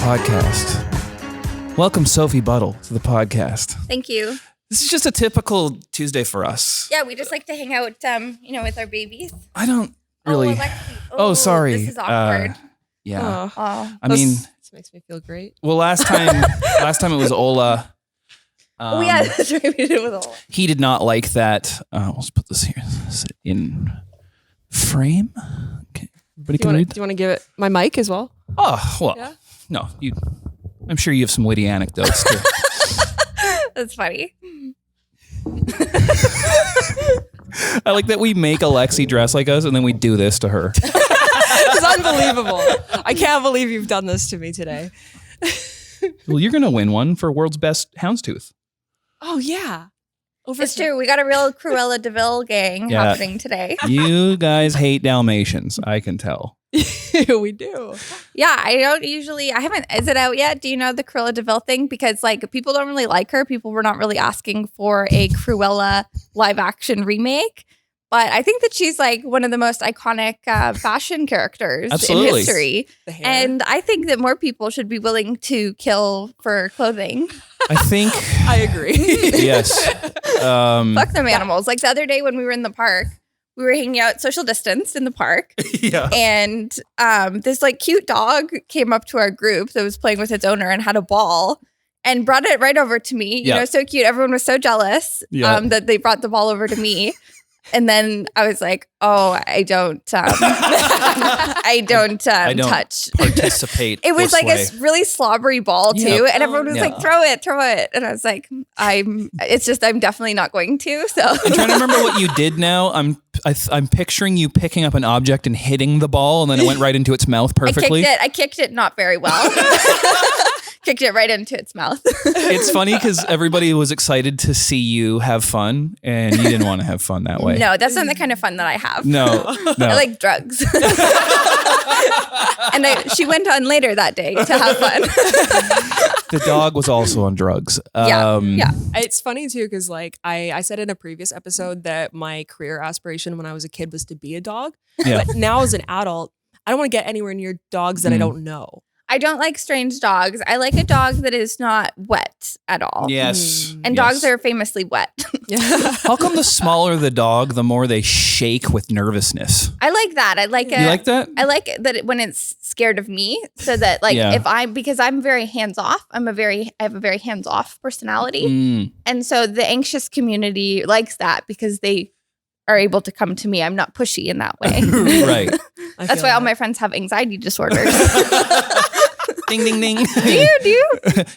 podcast. Welcome, Sophie Buddle, to the podcast. Thank you. This is just a typical Tuesday for us. Yeah, we just like to hang out, with our babies. I don't really. Alexi. Oh, sorry. This is awkward. Yeah. Oh. I mean, this makes me feel great. well, last time it was Ola. Yeah, that's right. We did it with Ola. He did not like that. Let's put this here in frame. Okay. Everybody can read. Do you want to give it my mic as well? Oh, well, Yeah? no. I'm sure you have some witty anecdotes too. That's funny. I like that we make Alexi dress like us and then we do this to her. It's unbelievable. I can't believe you've done this to me today. Well, you're going to win one for world's best houndstooth. Oh, yeah. It's true. We got a real Cruella de Vil gang happening today. You guys hate Dalmatians, I can tell. We do. Yeah, I haven't, is it out yet? Do you know the Cruella de Vil thing? Because people don't really like her. People were not really asking for a Cruella live action remake. But I think that she's one of the most iconic fashion characters in history. And I think that more people should be willing to kill for clothing. I think. I agree. Yes. Fuck them animals. Like the other day when we were in the park, we were hanging out social distance in the park. Yeah. And this cute dog came up to our group that was playing with its owner and had a ball and brought it right over to me. You know, so cute. Everyone was so jealous that they brought the ball over to me. And then I was like, "Oh, I don't touch." Participate. It was a really slobbery ball too, and everyone was like, "Throw it!" And I was like, I'm definitely not going to." So I'm trying to remember what you did. Now I'm picturing you picking up an object and hitting the ball, and then it went right into its mouth perfectly. I kicked it not very well. Kicked it right into its mouth. It's funny because everybody was excited to see you have fun, and you didn't want to have fun that way. No, that's not the kind of fun that I have. No. I like drugs. And she went on later that day to have fun. The dog was also on drugs. Yeah. It's funny too because I said in a previous episode that my career aspiration when I was a kid was to be a dog. Yeah. But now as an adult, I don't want to get anywhere near dogs that I don't know. I don't like strange dogs. I like a dog that is not wet at all. Yes. And dogs are famously wet. How come the smaller the dog, the more they shake with nervousness? I like that. You like that? I like that when it's scared of me, so that because I'm very hands off. I have a very hands off personality, and so the anxious community likes that because they are able to come to me. I'm not pushy in that way. Right. That's why all my friends have anxiety disorders. Ding, ding, ding. Do you?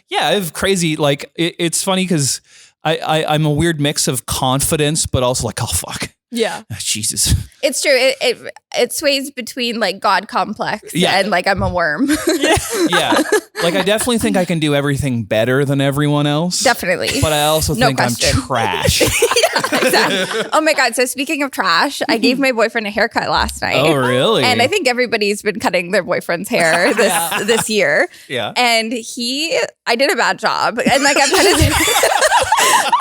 Yeah, I have crazy, it's funny because I'm a weird mix of confidence, but also oh, fuck. Yeah. Jesus. It's true. It sways between God complex and I'm a worm. Yeah. I definitely think I can do everything better than everyone else. Definitely. But I also think I'm trash. Yeah, exactly. Oh my God. So speaking of trash, I gave my boyfriend a haircut last night. Oh, really? And I think everybody's been cutting their boyfriend's hair this year. Yeah. And I did a bad job. And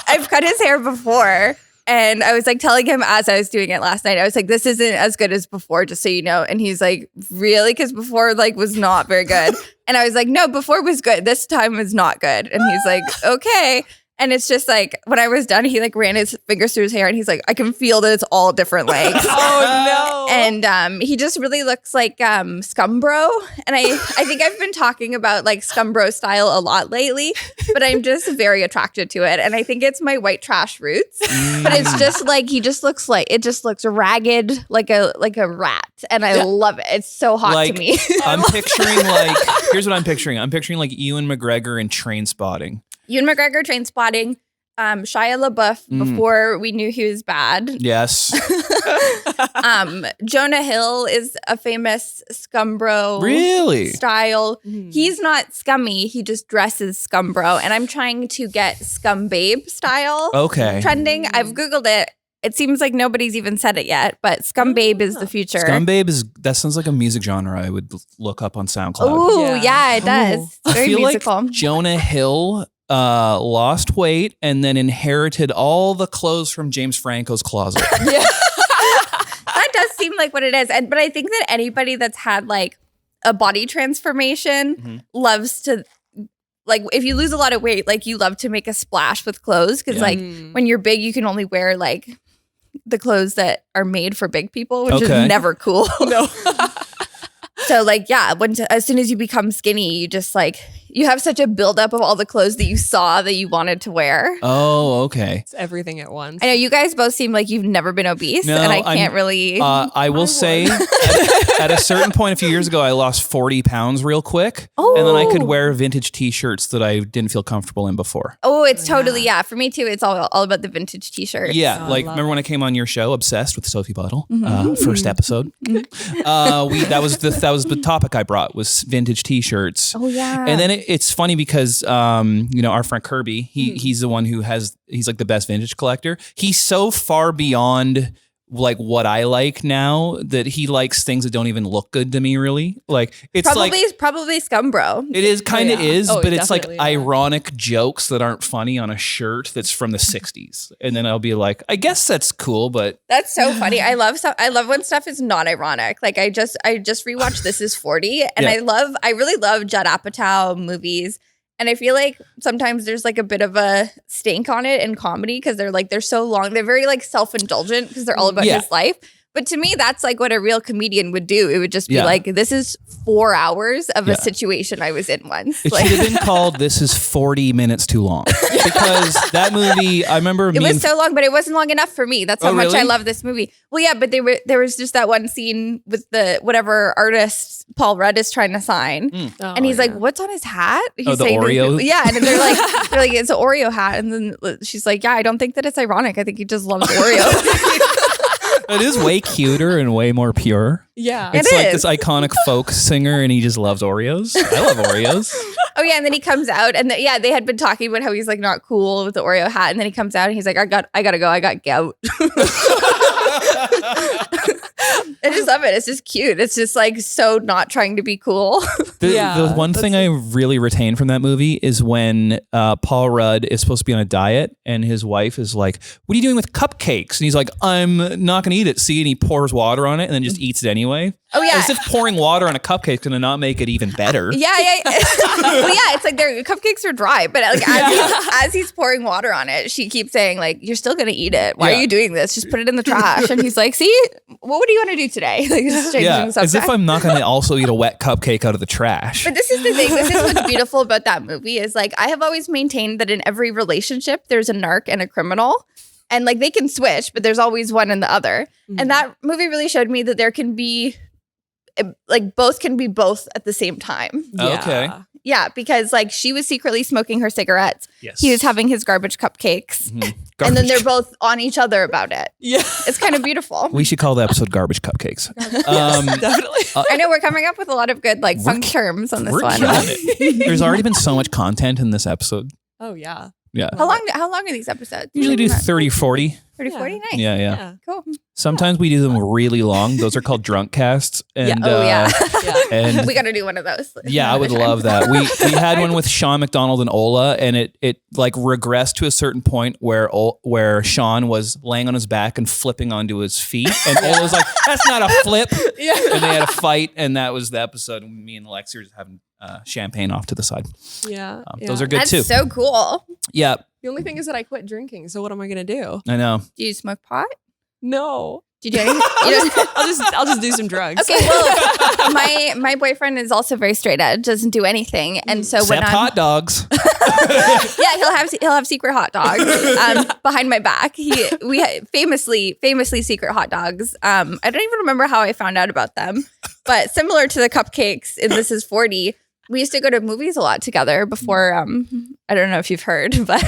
I've cut his hair before. And I was telling him as I was doing it last night, I was like, this isn't as good as before, just so you know. And he's like, really? Because before was not very good. And I was like, no, before was good. This time was not good. And he's like, okay. And it's just when I was done, he ran his fingers through his hair and he's like, I can feel that it's all different lengths. Oh no. And he just really looks like Scumbro. And I think I've been talking about Scumbro style a lot lately, but I'm just very attracted to it. And I think it's my white trash roots. But it's just he just looks it just looks ragged like a rat. And I love it. It's so hot to me. I'm picturing here's what I'm picturing. I'm picturing Ewan McGregor in Train Spotting. Ewan McGregor, Train Spotting, Shia LaBeouf before we knew he was bad. Yes. Jonah Hill is a famous Scumbro style. He's not scummy. He just dresses Scumbro. And I'm trying to get Scum Babe style trending. I've Googled it. It seems like nobody's even said it yet, but Scum Babe is the future. Scum Babe that sounds like a music genre I would look up on SoundCloud. Oh, yeah, it does. It's very musical. Jonah Hill lost weight and then inherited all the clothes from James Franco's closet. Yeah. That does seem like what it is. But I think that anybody that's had a body transformation, loves to, like, if you lose a lot of weight, like, you love to make a splash with clothes. Because, like, when you're big, you can only wear, like, the clothes that are made for big people, which is never cool. No. So, like, yeah, as soon as you become skinny, you just, like, you have such a buildup of all the clothes that you saw that you wanted to wear. Oh, okay. It's everything at once. I know you guys both seem like you've never been obese, No, and I can't really. I will say, at a certain point a few years ago, I lost 40 pounds real quick. Oh. And then I could wear vintage t-shirts that I didn't feel comfortable in before. Oh, it's totally, for me too. It's all about the vintage t-shirts. Yeah, Oh, like remember when I came on your show, Obsessed with Sophie Buddle, first episode. That was the topic I brought was vintage t-shirts. Oh yeah. And then it's funny because our friend Kirby, he's the one he's like the best vintage collector. He's so far beyond like what I like now that he likes things that don't even look good to me really. Like it's probably Scum Bro. It is kind of but it's like definitely, ironic jokes that aren't funny on a shirt that's from the 60s. And then I'll be like, I guess that's cool, but That's so funny. I love when stuff is not ironic. Like I just rewatched This Is 40 and I really love Judd Apatow movies. And I feel like sometimes there's like a bit of a stink on it in comedy because they're so long. They're very like self-indulgent because they're all about his life. But to me, that's like what a real comedian would do. It would just be like, this is 4 hours of a situation I was in once. It like, should have been called This Is 40 Minutes Too Long. Because that movie, I remember it was so long, but it wasn't long enough for me. That's how much I love this movie. Well, yeah, but there was just that one scene with the whatever artist Paul Rudd is trying to sign. And he's like, what's on his hat? He's the Oreo? Yeah, and they're like, it's an Oreo hat. And then she's like, yeah, I don't think that it's ironic. I think he just loves Oreos. It is way cuter and way more pure. Yeah. It's like this iconic folk singer and he just loves Oreos. I love Oreos. Oh yeah, and then he comes out and they had been talking about how he's like not cool with the Oreo hat, and then he comes out and he's like, I gotta go, I got gout. I just love it. It's just cute. It's just like so not trying to be cool. The one thing I really retain from that movie is when Paul Rudd is supposed to be on a diet and his wife is like, what are you doing with cupcakes? And he's like, I'm not going to eat it. See, and he pours water on it and then just eats it anyway. Oh yeah. As if pouring water on a cupcake is going to not make it even better. Yeah. Well, yeah, it's like their cupcakes are dry, but like as he's pouring water on it, she keeps saying like, you're still going to eat it. Why are you doing this? Just put it in the trash. And he's like, see, what do you want to do today? Like just changing the subject. As if I'm not going to also eat a wet cupcake out of the trash. But this is the thing. This is what's beautiful about that movie is like, I have always maintained that in every relationship, there's a narc and a criminal. And like they can switch, but there's always one and the other. Mm-hmm. And that movie really showed me that there can be like both can be both at the same time. Yeah. Okay. Yeah, because like she was secretly smoking her cigarettes. Yes. He was having his garbage cupcakes. Mm-hmm. And then they're both on each other about it. Yeah. It's kind of beautiful. We should call the episode Garbage Cupcakes. Definitely. I know we're coming up with a lot of good like fun terms on this We're one. killing it. There's already been so much content in this episode. Oh, yeah. Yeah. How long are these episodes? Usually do 30, 40. 30, 40? Nice. Yeah. Cool. Sometimes we do them really long. Those are called drunk casts. And, and we got to do one of those. yeah, I would love that. We had one with Sean McDonald and Ola, and it like regressed to a certain point where Sean was laying on his back and flipping onto his feet, and Ola was like, "That's not a flip." Yeah. And they had a fight, and that was the episode. Me and Alexi were just having champagne off to the side. Yeah. Those are good That's too. so cool. Yeah, The only thing is that I quit drinking. So what am I going to do? I know. Do you smoke pot? No. Did you do anything? I'll just do some drugs. Okay, well, my boyfriend is also very straight edge, doesn't do anything, and so when Except hot dogs. yeah, he'll have secret hot dogs behind my back. We famously secret hot dogs. I don't even remember how I found out about them, but similar to the cupcakes in This Is 40. We used to go to movies a lot together before. I don't know if you've heard, but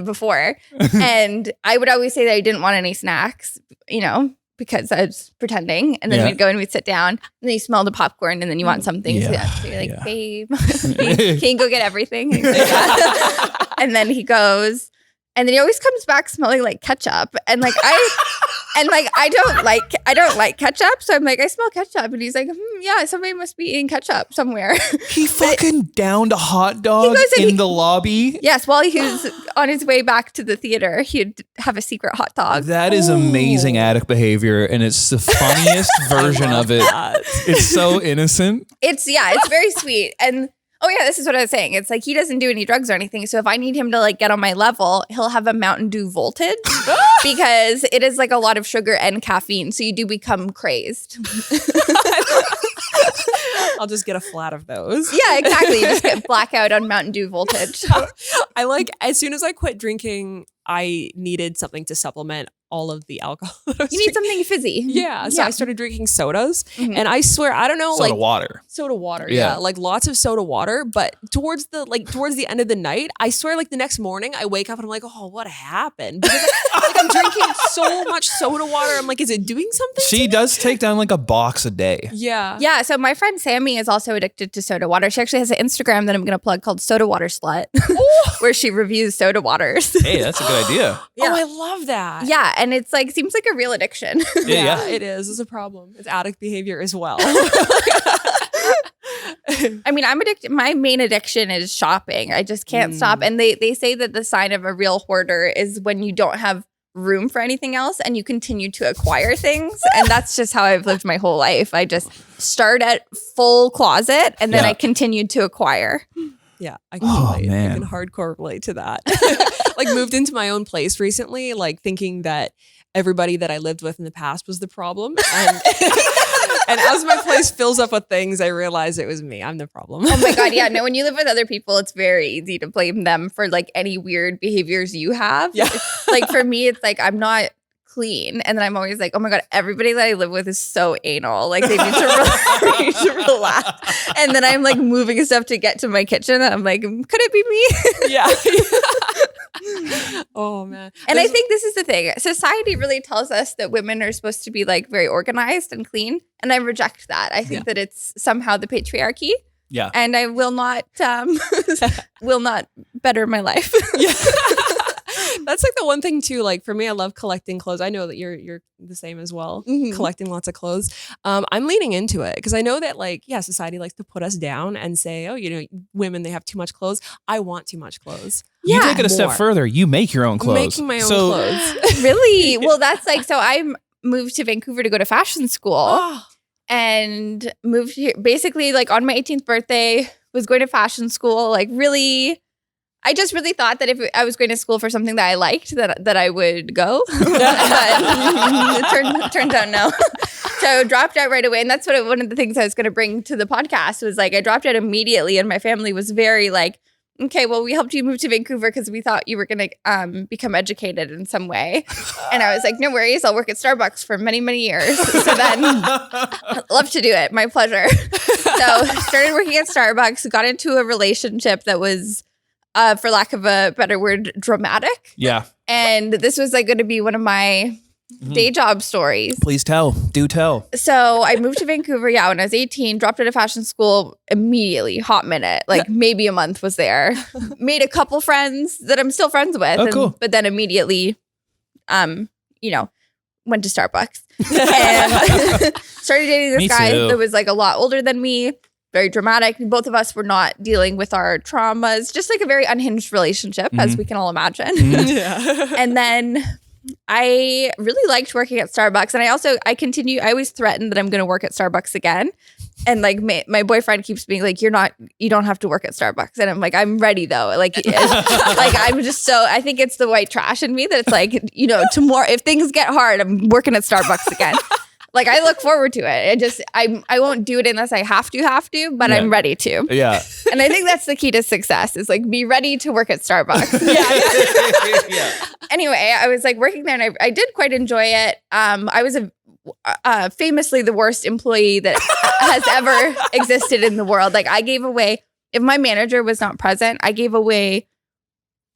before. And I would always say that I didn't want any snacks, because I was pretending. And then we'd go and we'd sit down, and then you smell the popcorn, and then you want something. Yeah. So you're like, babe, can you go get everything? And, he's like, yeah. And then he goes, and then he always comes back smelling like ketchup. And like And like I don't like ketchup, so I'm like, I smell ketchup, and he's like, yeah, somebody must be eating ketchup somewhere. He fucking downed a hot dog in the lobby. Yes, while he was on his way back to the theater, he'd have a secret hot dog. That is amazing addict behavior, and it's the funniest version of it. It's so innocent. It's very sweet. And oh yeah, this is what I was saying. It's like he doesn't do any drugs or anything. So if I need him to like get on my level, he'll have a Mountain Dew Voltage because it is like a lot of sugar and caffeine. So you do become crazed. I'll just get a flat of those. Yeah, exactly. You just get blackout on Mountain Dew Voltage. I like, as soon as I quit drinking, I needed something to supplement all of the alcohol. You need something fizzy. Yeah. So I started drinking sodas, and I swear, I don't know, Soda water. Soda water. Yeah. Like lots of soda water. But towards the end of the night, I swear, like the next morning, I wake up and I'm like, oh, what happened? Because I'm drinking so much soda water. I'm like, is it doing something? She does take down like a box a day. Yeah. Yeah. So my friend Sammy is also addicted to soda water. She actually has an Instagram that I'm going to plug called Soda Water Slut, where she reviews soda waters. Hey, that's a good idea. Yeah. Oh, I love that. Yeah. And it's like, seems like a real addiction. Yeah. It is. It's a problem. It's addict behavior as well. I mean, I'm addicted. My main addiction is shopping. I just can't stop. And they say that the sign of a real hoarder is when you don't have room for anything else and you continue to acquire things. And that's just how I've lived my whole life. I just start at full closet and then I continued to acquire. Yeah, I can relate. I can hardcore relate to that. Like moved into my own place recently, like thinking that everybody that I lived with in the past was the problem. And and as my place fills up with things, I realize it was me. I'm the problem. Oh my God. Yeah. No, when you live with other people, it's very easy to blame them for like any weird behaviors you have. Yeah. Like for me, it's like I'm not clean. And then I'm always like, oh my God, everybody that I live with is so anal. Like they need to relax. And then I'm like moving stuff to get to my kitchen. And I'm like, could it be me? Yeah. Oh man. And I think this is the thing. Society really tells us that women are supposed to be like very organized and clean. And I reject that. I think that it's somehow the patriarchy. Yeah. And I will not better my life. Yeah. That's like the one thing too. Like for me, I love collecting clothes. I know that you're the same as well. Collecting lots of clothes. I'm leaning into it because I know that like, society likes to put us down and say, oh, you know, women, they have too much clothes. I want too much clothes. You take it a step further. You make your own clothes. I'm making my own clothes. Really? Well, that's like, so I moved to Vancouver to go to fashion school and moved here basically like on my 18th birthday, was going to fashion school. Like really, I just really thought that if I was going to school for something that I liked, that I would go. But it turns out no. So dropped out right away. And that's what one of the things I was going to bring to the podcast was like, I dropped out immediately and my family was very like, okay, well, we helped you move to Vancouver because we thought you were going to become educated in some way. And I was like, no worries. I'll work at Starbucks for many, many years. So then love to do it. My pleasure. So started working at Starbucks, got into a relationship that was, for lack of a better word, dramatic. Yeah. And this was like going to be one of my day job stories. Please tell. Do tell. So I moved to Vancouver, when I was 18, dropped out of fashion school immediately, hot minute, like maybe a month was there. Made a couple friends that I'm still friends with. Oh, cool. But then immediately, went to Starbucks and started dating this guy that was like a lot older than me. Very dramatic. Both of us were not dealing with our traumas, just like a very unhinged relationship, as we can all imagine. And then I really liked working at Starbucks. And I always threaten that I'm going to work at Starbucks again. And like my boyfriend keeps being like, you don't have to work at Starbucks. And I'm like, I'm ready though. Like I'm just I think it's the white trash in me that it's like, tomorrow, if things get hard, I'm working at Starbucks again. Like I look forward to it. I won't do it unless I have to, but I'm ready to. Yeah. And I think that's the key to success is like be ready to work at Starbucks. Yeah. Anyway, I was like working there and I did quite enjoy it. I was famously the worst employee that has ever existed in the world. Like I gave away, if my manager was not present, I gave away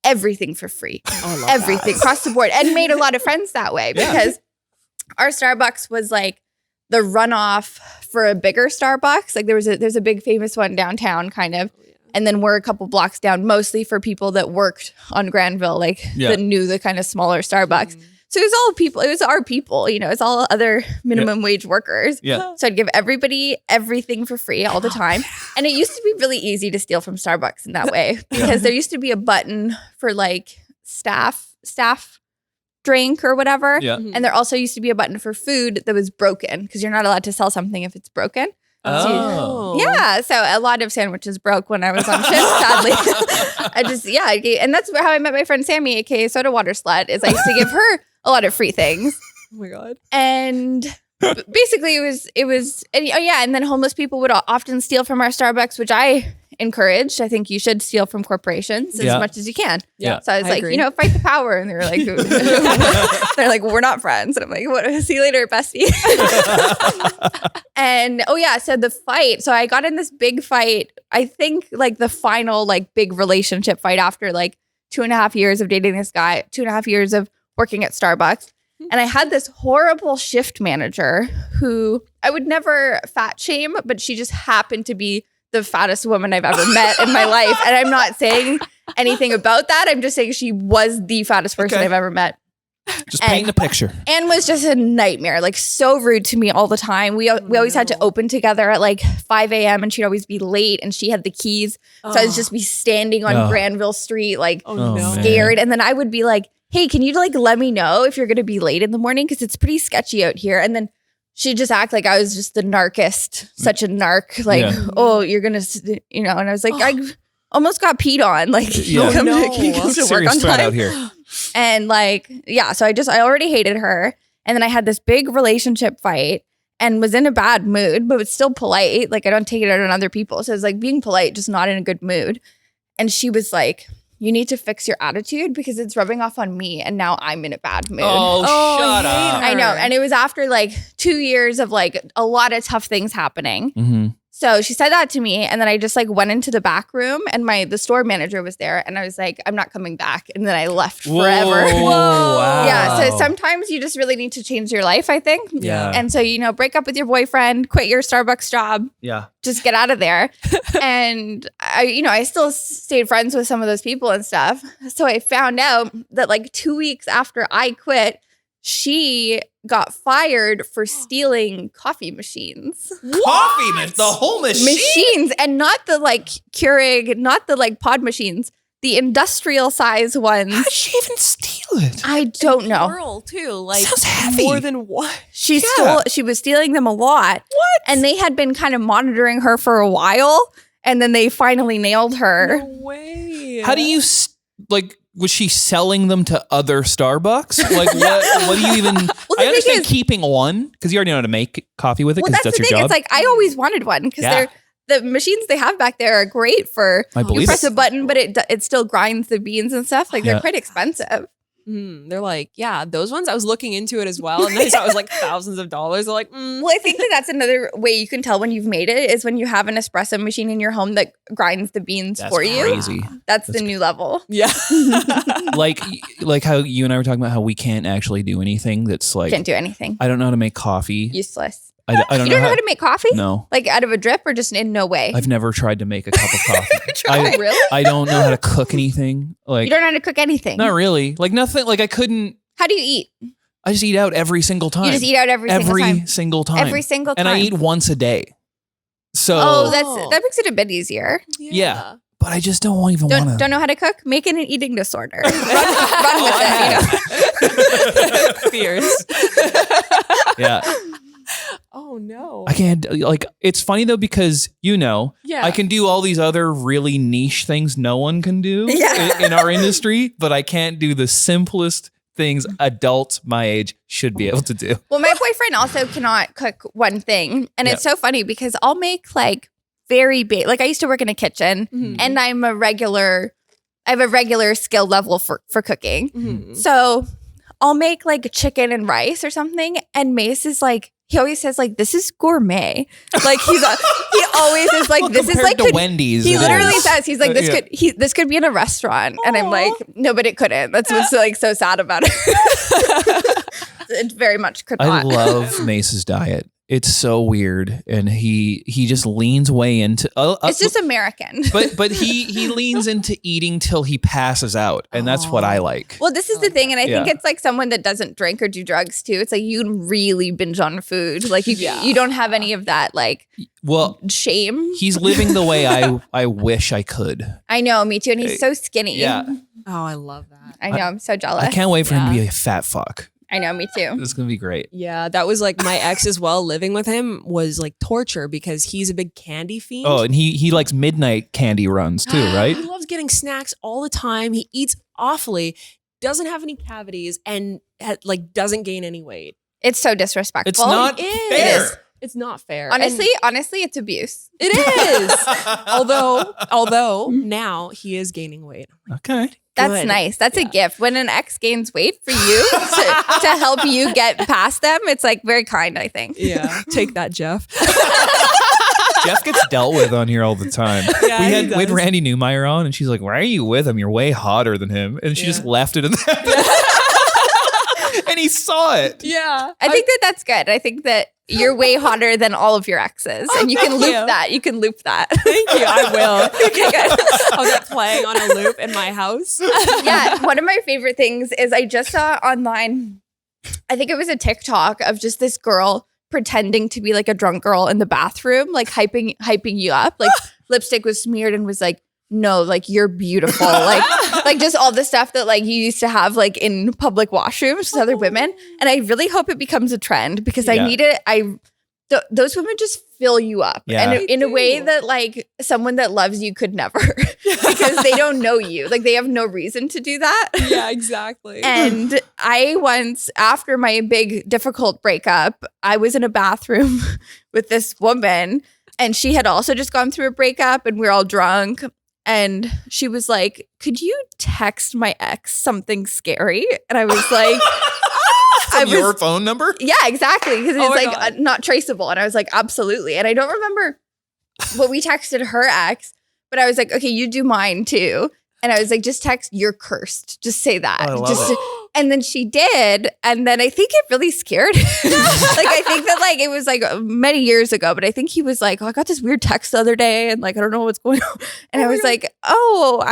everything for free. Everything across the board and made a lot of friends that way because our Starbucks was like the runoff for a bigger Starbucks. Like there's a big famous one downtown kind of. And then we're a couple blocks down, mostly for people that worked on Granville, that knew the kind of smaller Starbucks. So it was all people. It was our people, you know, it's all other minimum wage workers. Yeah. So I'd give everybody everything for free all the time. And it used to be really easy to steal from Starbucks in that way because there used to be a button for like staff drink or whatever. Yeah. And there also used to be a button for food that was broken because you're not allowed to sell something if it's broken. Oh. Yeah, so a lot of sandwiches broke when I was on shift, sadly. And that's how I met my friend Sammy, aka Soda Water Slut, is I used to give her a lot of free things. Oh my God. And basically it was and then homeless people would often steal from our Starbucks, which I encouraged. I think you should steal from corporations as much as you can. Yeah. So I was agree. you know, fight the power. And they were like, they're like, we're not friends. And I'm like, what? See you later, bestie. And so the fight. So I got in this big fight. I think like the final like big relationship fight after like 2.5 years of dating this guy, 2.5 years of working at Starbucks. And I had this horrible shift manager who I would never fat shame, but she just happened to be the fattest woman I've ever met in my life. And I'm not saying anything about that. I'm just saying she was the fattest person I've ever met. Just paint the picture. And was just a nightmare, like so rude to me all the time. We always had to open together at like 5 a.m. and she'd always be late and she had the keys. So I would just be standing on Granville Street, like scared. And then I would be like, hey, can you like let me know if you're going to be late in the morning? Because it's pretty sketchy out here. And then she'd just act like I was just the narcist, such a narc. Like, you're going to, you know, and I was like, I almost got peed on. Like, come to work on time. Out here. And like, so I already hated her. And then I had this big relationship fight and was in a bad mood, but was still polite. Like I don't take it out on other people. So it's like being polite, just not in a good mood. And she was like, you need to fix your attitude because it's rubbing off on me. And now I'm in a bad mood. Oh, shut up. I know. And it was after like 2 years of like a lot of tough things happening. Mm-hmm. So she said that to me. And then I just like went into the back room and the store manager was there. And I was like, I'm not coming back. And then I left forever. Whoa. Wow. Yeah. So sometimes you just really need to change your life, I think. Yeah. And so, you know, break up with your boyfriend, quit your Starbucks job. Yeah. Just get out of there. And I still stayed friends with some of those people and stuff. So I found out that like 2 weeks after I quit, she got fired for stealing coffee machines. Coffee machines? The whole machine? Machines. And not the like Keurig, not the like pod machines. The industrial size ones. How did she even steal it? I don't know. Plural too, like Sounds heavy. more than one. She was stealing them a lot. What? And they had been kind of monitoring her for a while. And then they finally nailed her. No way. How do you, was she selling them to other Starbucks? Like, what do you even... I understand keeping one, because you already know how to make coffee with it, because that's your job. It's like, I always wanted one, because the machines they have back there are great for... You press a button, but it still grinds the beans and stuff. Like, they're quite expensive. They're like, those ones. I was looking into it as well, and I saw it was like thousands of dollars. They're like, Well, I think that's another way you can tell when you've made it is when you have an espresso machine in your home that grinds the beans for you. Crazy. That's the new level. Yeah. like how you and I were talking about how we can't actually do anything that's like... Can't do anything. I don't know how to make coffee. Useless. I don't know. You don't know how to make coffee? No. Like out of a drip or just in no way? I've never tried to make a cup of coffee. Really? I don't know how to cook anything. Like, you don't know how to cook anything? Not really. Like nothing. Like I couldn't... How do you eat? I just eat out every single time. You just eat out every single time? Every single time. And I eat once a day. So... that makes it a bit easier. Yeah. But I just don't even want to... Don't know how to cook? Make it an eating disorder. run with it, Fierce. Yeah. Oh no. I can't... Like, it's funny though, because, I can do all these other really niche things no one can do in our industry, but I can't do the simplest things adults my age should be able to do. Well, my boyfriend also cannot cook one thing. And it's so funny because I'll make like very big, like I used to work in a kitchen and I have a regular skill level for cooking. Mm-hmm. So I'll make like chicken and rice or something. And Mace is like, he always says like, this is gourmet. Like he always is like, this is like to Wendy's. He literally says, he's like, this could be in a restaurant. And I'm like, no, but it couldn't. That's what's like so sad about it. It very much could not. I love Mace's diet. It's so weird, and he just leans way into. It's just American. But he leans into eating till he passes out, and that's what I like. Well, this is the thing, and I think it's like someone that doesn't drink or do drugs too. It's like you can really binge on food. Like you don't have any of that like shame. He's living the way I wish I could. I know, me too, and he's so skinny. Oh, I love that. I know, I'm so jealous. I can't wait for him to be a fat fuck. I know, me too. This is gonna be great. Yeah, that was like my ex as well. Living with him was like torture because he's a big candy fiend. Oh, and he likes midnight candy runs too, right? He loves getting snacks all the time. He eats awfully, doesn't have any cavities, and like doesn't gain any weight. It's so disrespectful. It's not fair. It is. It's not fair. Honestly, it's abuse. It is. although now he is gaining weight. Okay. That's nice. That's a gift. When an ex gains weight for you to help you get past them, it's like very kind, I think. Yeah. Take that, Jeff. Jeff gets dealt with on here all the time. Yeah, we had Randy Newmeyer on, and she's like, "Why are you with him? You're way hotter than him." And she just left it in there. And he saw it. Yeah. I think that's good. I think that you're way hotter than all of your exes. And you can loop that. You can loop that. Thank you. I will. Okay, good. I'll get playing on a loop in my house. Yeah. One of my favorite things is I just saw online, I think it was a TikTok of just this girl pretending to be like a drunk girl in the bathroom, like hyping you up. Like lipstick was smeared and was like, no, like you're beautiful. Like just all the stuff that like you used to have like in public washrooms with other women. And I really hope it becomes a trend because I need it. Those women just fill you up. Yeah. And in a way that like someone that loves you could never because they don't know you. Like they have no reason to do that. Yeah, exactly. And I once, after my big difficult breakup, I was in a bathroom with this woman and she had also just gone through a breakup and we were all drunk. And she was like, could you text my ex something scary? And I was like, your phone number? Yeah, exactly. Because it's like not traceable. And I was like, absolutely. And I don't remember what we texted her ex, but I was like, okay, you do mine too. And I was like, just text, you're cursed. Just say that. I love it. And then she did. And then I think it really scared him. Like, I think that like, it was like many years ago, but I think he was like, oh, I got this weird text the other day and like, I don't know what's going on. And I was like, oh,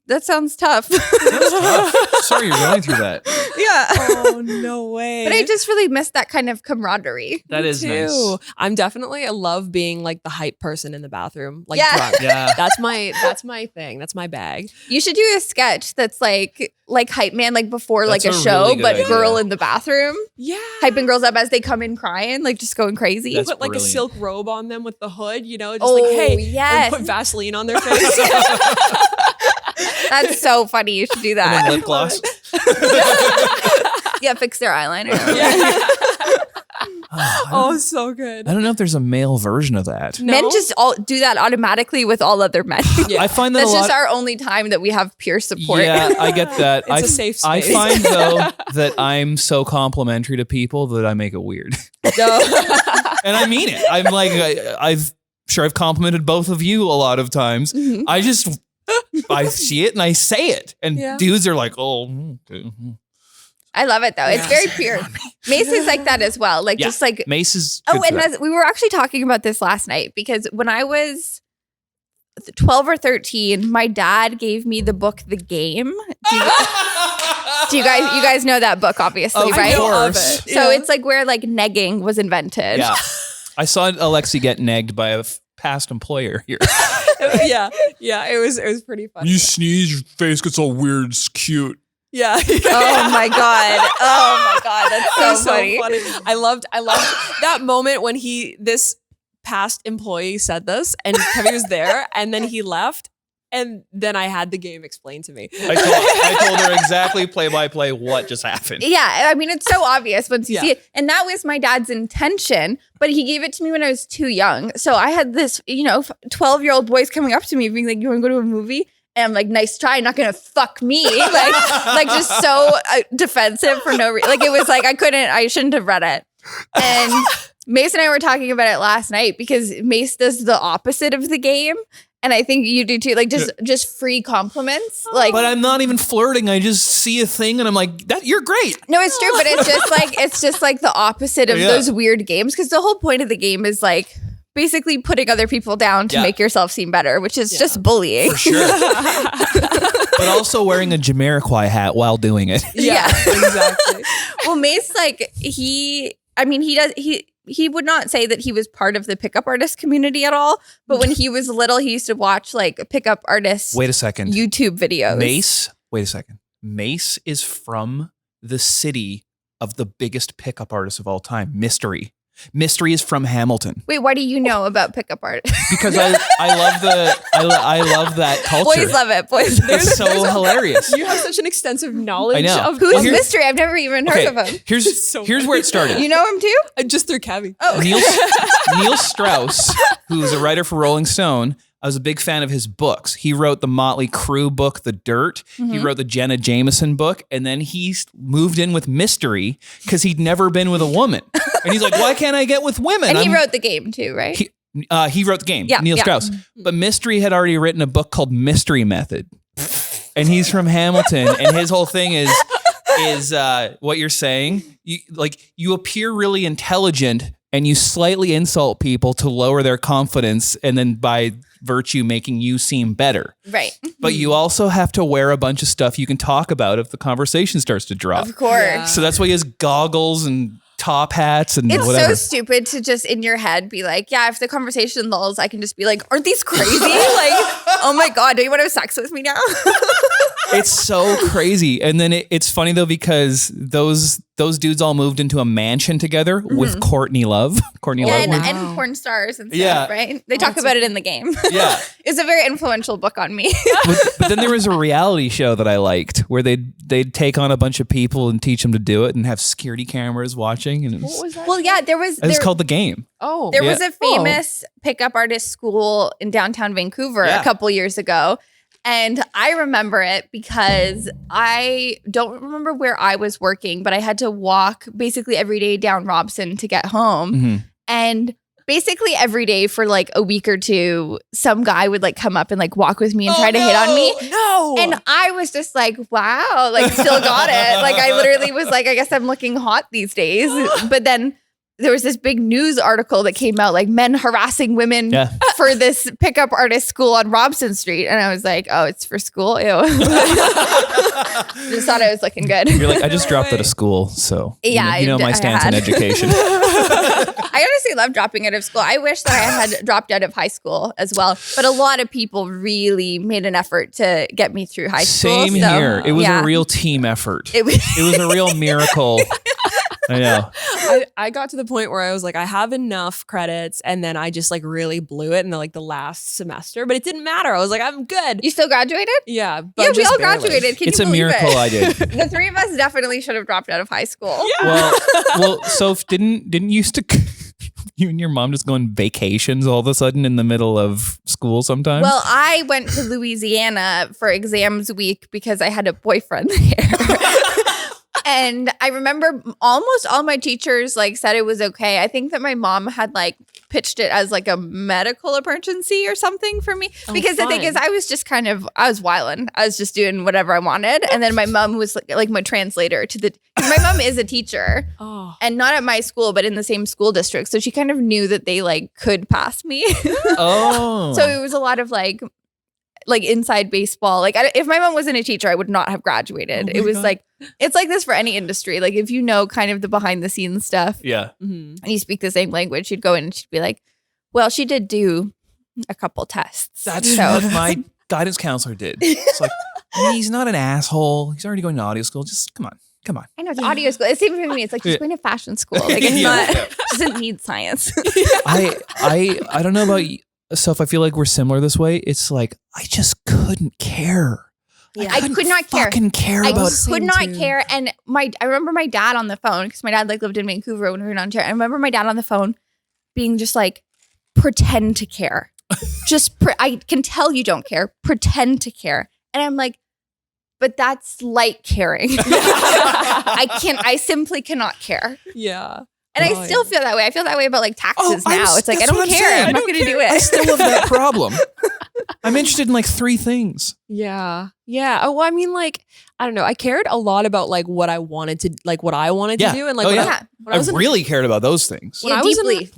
that sounds tough. Sorry you're going through that. Yeah. Oh, no way. But I just really miss that kind of camaraderie. That is nice. I'm definitely, I love being like the hype person in the bathroom. Like Yeah. drunk. Yeah. That's my thing. That's my bag. You should do a sketch that's like hype man, like before That's like a a show, really good but idea. girl in the bathroom, Yeah. hyping girls up as they come in crying, like just going crazy. That's Put like brilliant. a silk robe on them with the hood, you know, just Oh, like, hey, yes. and put Vaseline on their face. That's so funny. You should do And then that. lip gloss. Yeah, fix their eyeliner. Oh, so good. I don't know if there's a male version of that. No? Men just all do that automatically with all other men. Yeah. I find that That's a lot. just our only time that we have peer support. Yeah, I get that. It's a safe I space. find though that I'm so complimentary to people that I make it weird, No. and I mean it. I'm like I've complimented both of you a lot of times. Mhm. I see it and I say it, and Yeah. dudes are like, oh. Okay. I love it though. It's very pure. Mace is like that as well. Like Yeah. just like Mace is. oh, good for and that. as we were actually talking about this last night because when I was 12 or 13, my dad gave me the book The Game. Do you guys know that book, obviously, Of right? course. So it's like where like negging was invented. Yeah, I saw Alexi get negged by a past employer here. yeah. It was pretty funny. You sneeze, your face gets all weird. It's cute. Yeah. Oh my god. Oh my god. That's It was so funny. I loved that moment when this past employee said this and Kevin was there and then he left and then I had the game explained to me. I told her exactly play by play what just happened. Yeah, I mean, it's so obvious once you Yeah. see it. And that was my dad's intention, but he gave it to me when I was too young. So I had this, 12-year-old boys coming up to me being like, you want to go to a movie? And I'm like, nice try, not gonna fuck me. Like just so defensive for no reason. Like it was like, I shouldn't have read it. And Mace and I were talking about it last night because Mace does the opposite of The Game. And I think you do too. Like just free compliments. Like, but I'm not even flirting. I just see a thing and I'm like, "That you're great." No, it's true, but it's just like the opposite of those weird games, because the whole point of the game is like basically putting other people down to make yourself seem better, which is just bullying. For sure. But also wearing a Jamiroquai hat while doing it. Yeah, exactly. Well, Mace, like he would not say that he was part of the pickup artist community at all. But when he was little, he used to watch like pickup artists. Wait a second. YouTube videos. Mace. Wait a second. Mace is from the city of the biggest pickup artist of all time, Mystery. Mystery is from Hamilton. Wait, why do you know about pickup art? Because I love that culture. Boys love it. Boys love it. It's so hilarious. You have such an extensive knowledge I know. of Who's Mystery? I've never even heard of him. Here's where it started. You know him too? just through Cavi. Oh, Neil Strauss, who's a writer for Rolling Stone, I was a big fan of his books. He wrote the Motley Crue book, The Dirt. He wrote the Jenna Jameson book. And then he moved in with Mystery because he'd never been with a woman. And he's like, why can't I get with women? And he wrote the game too, right? He wrote the game, Yeah, Neil Strauss. But Mystery had already written a book called Mystery Method. And he's from Hamilton. And his whole thing is what you're saying. You appear really intelligent and you slightly insult people to lower their confidence, and then by virtue making you seem better. Right. But you also have to wear a bunch of stuff you can talk about if the conversation starts to drop. Of course. Yeah. So that's why he has goggles and top hats and It's whatever. so stupid to just in your head be like, yeah, if the conversation lulls, I can just be like, aren't these crazy? Like, oh my God, do you want to have sex with me now? It's so crazy. And then it's funny though, because those dudes all moved into a mansion together with Courtney Love. Courtney Love. And porn stars and stuff, right? They talk about it in the game. Yeah. It's a very influential book on me. But then there was a reality show that I liked where they'd take on a bunch of people and teach them to do it and have security cameras watching. And What was that? Well, yeah, there was. It's called The Game. Oh, There was a famous pickup artist school in downtown Vancouver a couple years ago. And I remember it because I don't remember where I was working, but I had to walk basically every day down Robson to get home. And basically every day for like a week or two, some guy would like come up and like walk with me and try to hit on me. No. And I was just like, wow, like still got it. Like I literally was like, I guess I'm looking hot these days. But then there was this big news article that came out, like men harassing women for this pickup artist school on Robson Street. And I was like, oh, it's for school? Ew. Just thought I was looking good. You're like, I just dropped out of school. So Yeah, you know my I stance had. on education. I honestly love dropping out of school. I wish that I had dropped out of high school as well. But a lot of people really made an effort to get me through high school. Same here. It was a real team effort. It was a real miracle. I know. I got to the point where I was like, I have enough credits, and then I just like really blew it in the last semester. But it didn't matter. I was like, I'm good. You still graduated? Yeah, but Yeah, we just all barely. graduated. Can It's you a believe miracle it? I did. The three of us definitely should have dropped out of high school. Well, Soph, didn't you used to you and your mom just go on vacations all of a sudden in the middle of school sometimes? Well, I went to Louisiana for exams week because I had a boyfriend there. And I remember almost all my teachers like said it was okay. I think that my mom had like pitched it as like a medical emergency or something for me. Because the thing is, I was just I was wilding. I was just doing whatever I wanted. And then my mom was like my translator to my mom is a teacher. And not at my school, but in the same school district. So she kind of knew that they like could pass me. So it was a lot of like inside baseball. Like if my mom wasn't a teacher, I would not have graduated. It was like, it's like this for any industry. Like if you know kind of the behind the scenes stuff and you speak the same language, you'd go in and she'd be like, well, she did do a couple tests. That's what my guidance counselor did. It's like, he's not an asshole. He's already going to audio school. Just come on. I know it's audio school. It's even for me. It's like she's going to fashion school. Like it's not, she doesn't need science. I don't know about you. Soph, I feel like we're similar this way. It's like, I just couldn't care. Yeah. I could not care. Fucking care I about could not care. And I remember my dad on the phone, because my dad like lived in Vancouver when we were in Ontario. I remember my dad on the phone being just like, pretend to care. I can tell you don't care. Pretend to care. And I'm like, but that's light caring. I simply cannot care. Yeah. And I still feel that way. I feel that way about like taxes now. It's like, I don't care. I'm not going to do it. I still have that problem. I'm interested in like 3 things. Yeah. Yeah. Oh, well, I mean, like, I don't know. I cared a lot about like what I wanted to do. And like, I really cared about those things. Yeah,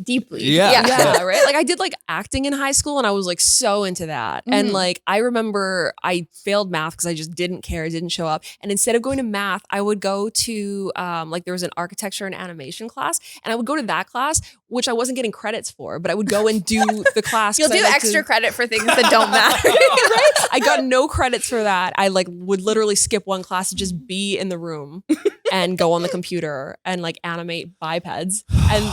deeply. Yeah, right. Like I did like acting in high school and I was like so into that. And like I remember I failed math because I just didn't care. I didn't show up. And instead of going to math, I would go to like there was an architecture and animation class, and I would go to that class, which I wasn't getting credits for, but I would go and do the class. You'll do extra credit for things that don't matter. Right? I got no credits for that. I like would literally skip one class to just be in the room and go on the computer and like animate bipeds. And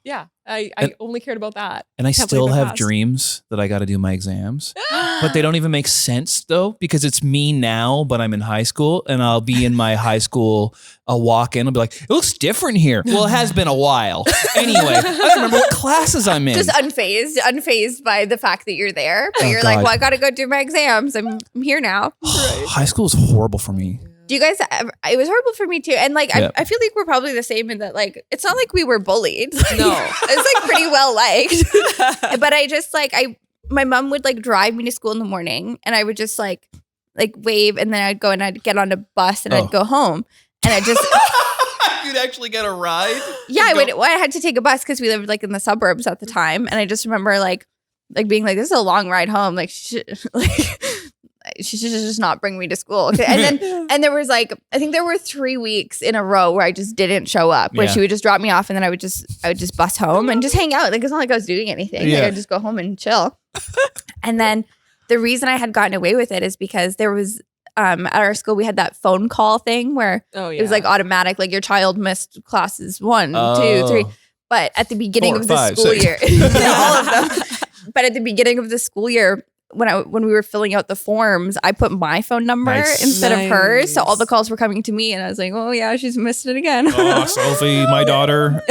yeah, I only cared about that. And I still have dreams that I got to do my exams, but they don't even make sense though, because it's me now, but I'm in high school and I'll be in my high school. I'll walk in, I'll be like, it looks different here. Well, it has been a while. Anyway, I don't remember what classes I'm in. Just unfazed by the fact that you're there. But you're like, well, I got to go do my exams. I'm here now. Right. High school is horrible for me. Do you guys, it was horrible for me too. And like, I feel like we're probably the same in that like, it's not like we were bullied. No. It's like pretty well liked. But I just like, my mom would like drive me to school in the morning and I would just like wave, and then I'd go and I'd get on a bus and I'd go home. And I just... You'd actually get a ride? Yeah, I would. Well, I had to take a bus because we lived like in the suburbs at the time. And I just remember like being like, this is a long ride home. Like, she should just not bring me to school. And then and there was like, I think there were 3 weeks in a row where I just didn't show up, where she would just drop me off and then I would just bus home and just hang out. Like, it's not like I was doing anything. Like, I'd just go home and chill. And then the reason I had gotten away with it is because there was at our school we had that phone call thing where it was like automatic, like your child missed classes 1, 2, 3. But at the beginning 4, of the 5, school 6. year, all of them. But at the beginning of the school year, when we were filling out the forms, I put my phone number instead of hers. So all the calls were coming to me, and I was like, oh yeah, she's missed it again. Oh, Sophie, my daughter.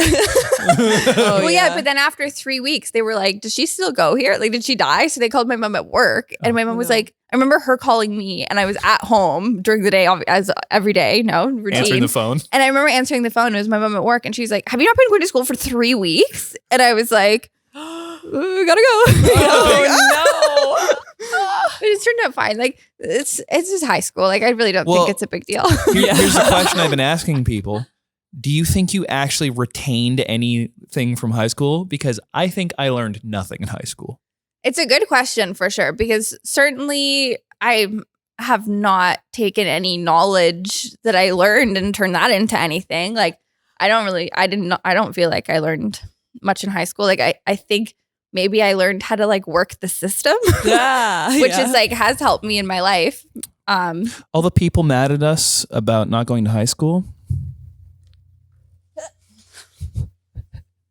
Well, yeah, but then after 3 weeks, they were like, does she still go here? Like, did she die? So they called my mom at work, and my mom was like, I remember her calling me, and I was at home during the day, as every day, routine. Answering the phone. And I remember answering the phone. It was my mom at work, and she's like, have you not been going to school for 3 weeks? And I was like, we gotta go. Oh no. But it turned out fine. Like, it's just high school. Like, I really don't think it's a big deal. Here's the question I've been asking people. Do you think you actually retained anything from high school? Because I think I learned nothing in high school. It's a good question for sure, because certainly I have not taken any knowledge that I learned and turned that into anything. Like, I don't feel like I learned much in high school. Like, I think maybe I learned how to like work the system. Yeah. Which is like has helped me in my life. All the people mad at us about not going to high school.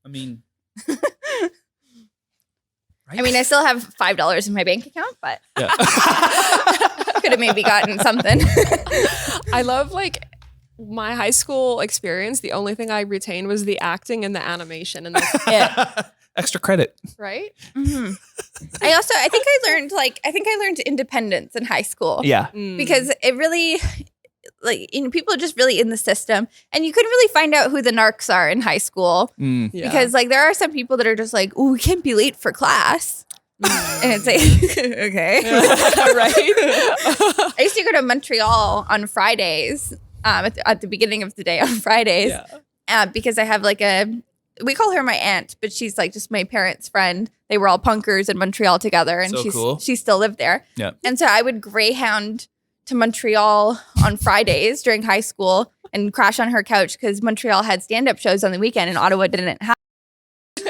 I mean, right? I mean, I still have $5 in my bank account, but could have maybe gotten something. I love like my high school experience. The only thing I retained was the acting and the animation, and that's it. Extra credit, right? Mm-hmm. I think I learned independence in high school. Yeah, because it really, like, people are just really in the system, and you couldn't really find out who the narcs are in high school because like there are some people that are just like, oh, we can't be late for class. And it's like, okay. Right. I used to go to Montreal on Fridays, at the beginning of the day on Fridays, because I have like we call her my aunt, but she's like just my parents' friend. They were all punkers in Montreal together, and she still lived there. Yeah. And so I would Greyhound to Montreal on Fridays during high school and crash on her couch because Montreal had stand-up shows on the weekend and Ottawa didn't have.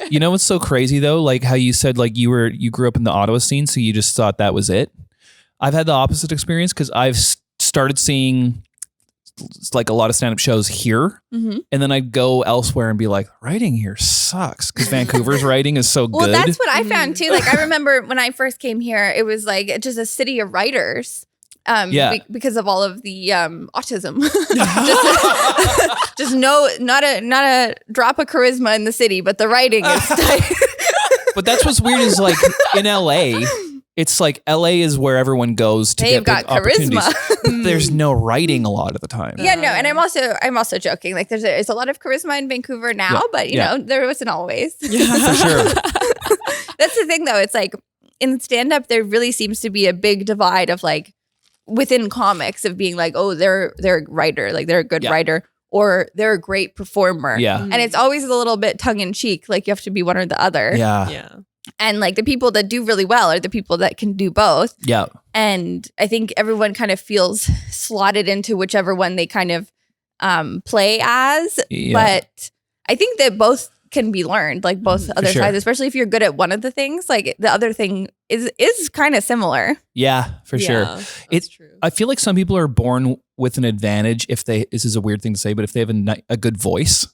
You know what's so crazy though? Like how you said like you grew up in the Ottawa scene, so you just thought that was it. I've had the opposite experience because I've started seeing like a lot of stand-up shows here, and then I'd go elsewhere and be like, writing here sucks because Vancouver's writing is so good. Well, that's what I found too. Like I remember when I first came here, it was like just a city of writers. Because of all of the autism. just not a drop of charisma in the city, but the writing is tight. But that's what's weird is like in LA, it's like LA is where everyone goes to get got charisma. There's no writing a lot of the time. Yeah, no, and I'm also joking. Like there's a lot of charisma in Vancouver now, but you know, there wasn't always. For sure. That's the thing though. It's like in stand-up, there really seems to be a big divide of like within comics of being like, oh, they're a writer, like they're a good writer, or they're a great performer. Yeah. And it's always a little bit tongue-in-cheek, like you have to be one or the other. Yeah. And like the people that do really well are the people that can do both. Yeah. And I think everyone kind of feels slotted into whichever one they kind of play as. Yeah. But I think that both can be learned, like both other sure. sides, especially if you're good at one of the things, like the other thing is kind of similar. Yeah, for sure. It's true. I feel like some people are born with an advantage if they, this is a weird thing to say, but if they have a good voice.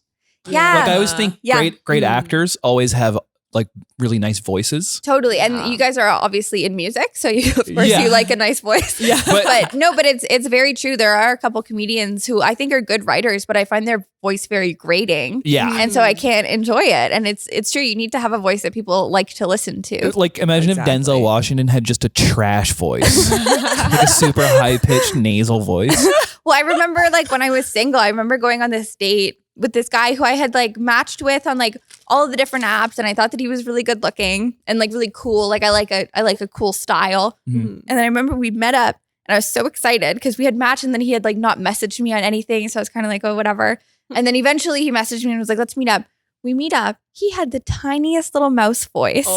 Yeah. Like I always think great actors always have like really nice voices. Totally. And you guys are obviously in music, so you, of course you like a nice voice. Yeah. But it's very true. There are a couple comedians who I think are good writers, but I find their voice very grating. Yeah. And so I can't enjoy it. And it's true. You need to have a voice that people like to listen to. Like imagine if Denzel Washington had just a trash voice. Like a super high-pitched nasal voice. Well, I remember like when I was single, I remember going on this date with this guy who I had like matched with on like all of the different apps, and I thought that he was really good looking and like really cool. Like I like a cool style. Mm-hmm. And then I remember we met up and I was so excited because we had matched, and then he had like not messaged me on anything. So I was kind of like, oh, whatever. And then eventually he messaged me and was like, let's meet up. We meet up. He had the tiniest little mouse voice,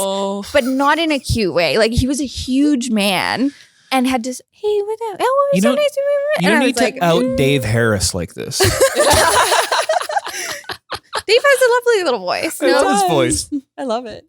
but not in a cute way. Like he was a huge man and had just, hey, what up? Oh, it's so nice to meet you. You don't need to out Dave Harris like this. Dave has a lovely little voice. I love his voice. I love it.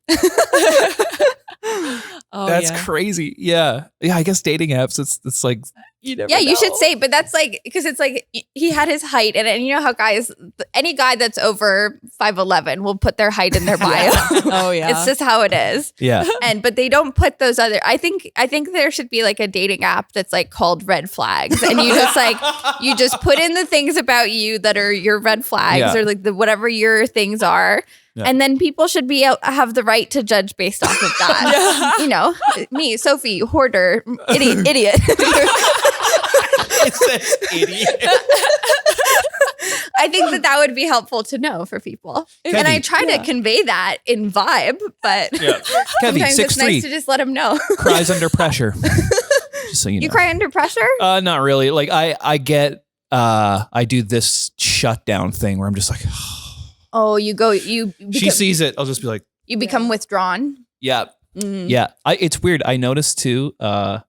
That's crazy. Yeah. Yeah. I guess dating apps, it's like, you never yeah, you know. should say, but that's like, because it's like he had his height in it. And you know how guys, any guy that's over 5'11" will put their height in their bio. Oh, yeah. It's just how it is. yeah. But they don't put those other, I think there should be like a dating app that's like called red flags. And you just like, you just put in the things about you that are your red flags or like the whatever your things are. Yeah. And then people should have the right to judge based off of that. You know, me, Sophie, hoarder, idiot. It says idiot. I think that would be helpful to know for people. Kevy, and I try to convey that in vibe, but sometimes it's nice to just let them know. Cries under pressure. Just so you know. You cry under pressure? Not really. Like I get, I do this shutdown thing where I'm just like, oh, she sees it. I'll just be like, you become withdrawn. Yeah. Yeah. It's weird. I noticed too, a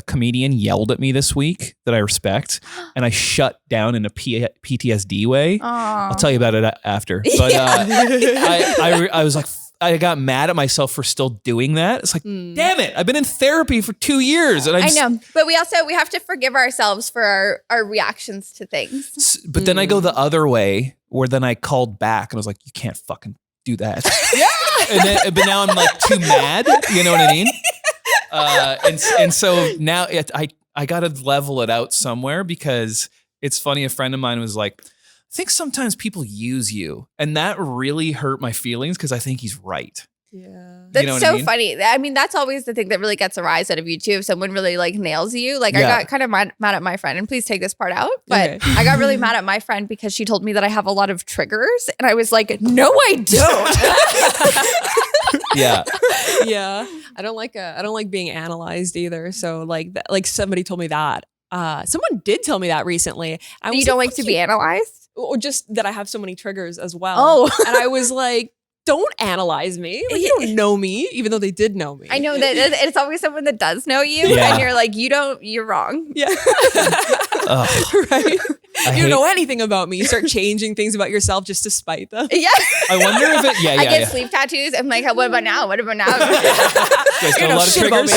comedian yelled at me this week that I respect, and I shut down in a PTSD way. I'll tell you about it after. But I was like, I got mad at myself for still doing that. It's like, damn it! I've been in therapy for 2 years, and I know, but we have to forgive ourselves for our reactions to things. But then I go the other way, where then I called back and I was like, you can't fucking do that. But now I'm like too mad. You know what I mean? And so now I got to level it out somewhere, because it's funny. A friend of mine was like, I think sometimes people use you, and that really hurt my feelings because I think he's right. Yeah. That's you know so funny. I mean, that's always the thing that really gets a rise out of you too. If someone really like nails you, like I got kind of mad at my friend, and please take this part out, but I got really mad at my friend because she told me that I have a lot of triggers, and I was like, no, I don't. Yeah. Yeah. I don't like being analyzed either. So like somebody told me that. Someone did tell me that recently. You don't like to be analyzed? Or just that I have so many triggers as well. Oh. And I was like, don't analyze me. Like, you don't know me, even though they did know me. I know that it's always someone that does know you, and you're like, you're wrong. Yeah. Right. You don't know anything about me. You start changing things about yourself just to spite them. Yeah. I wonder if it, I get sleep tattoos. I'm like, what about now? What about now? You guys got a lot of triggers.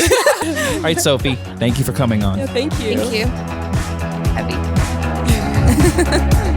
All right, Sophie, thank you for coming on. Yeah, thank you. Thank you. Heavy.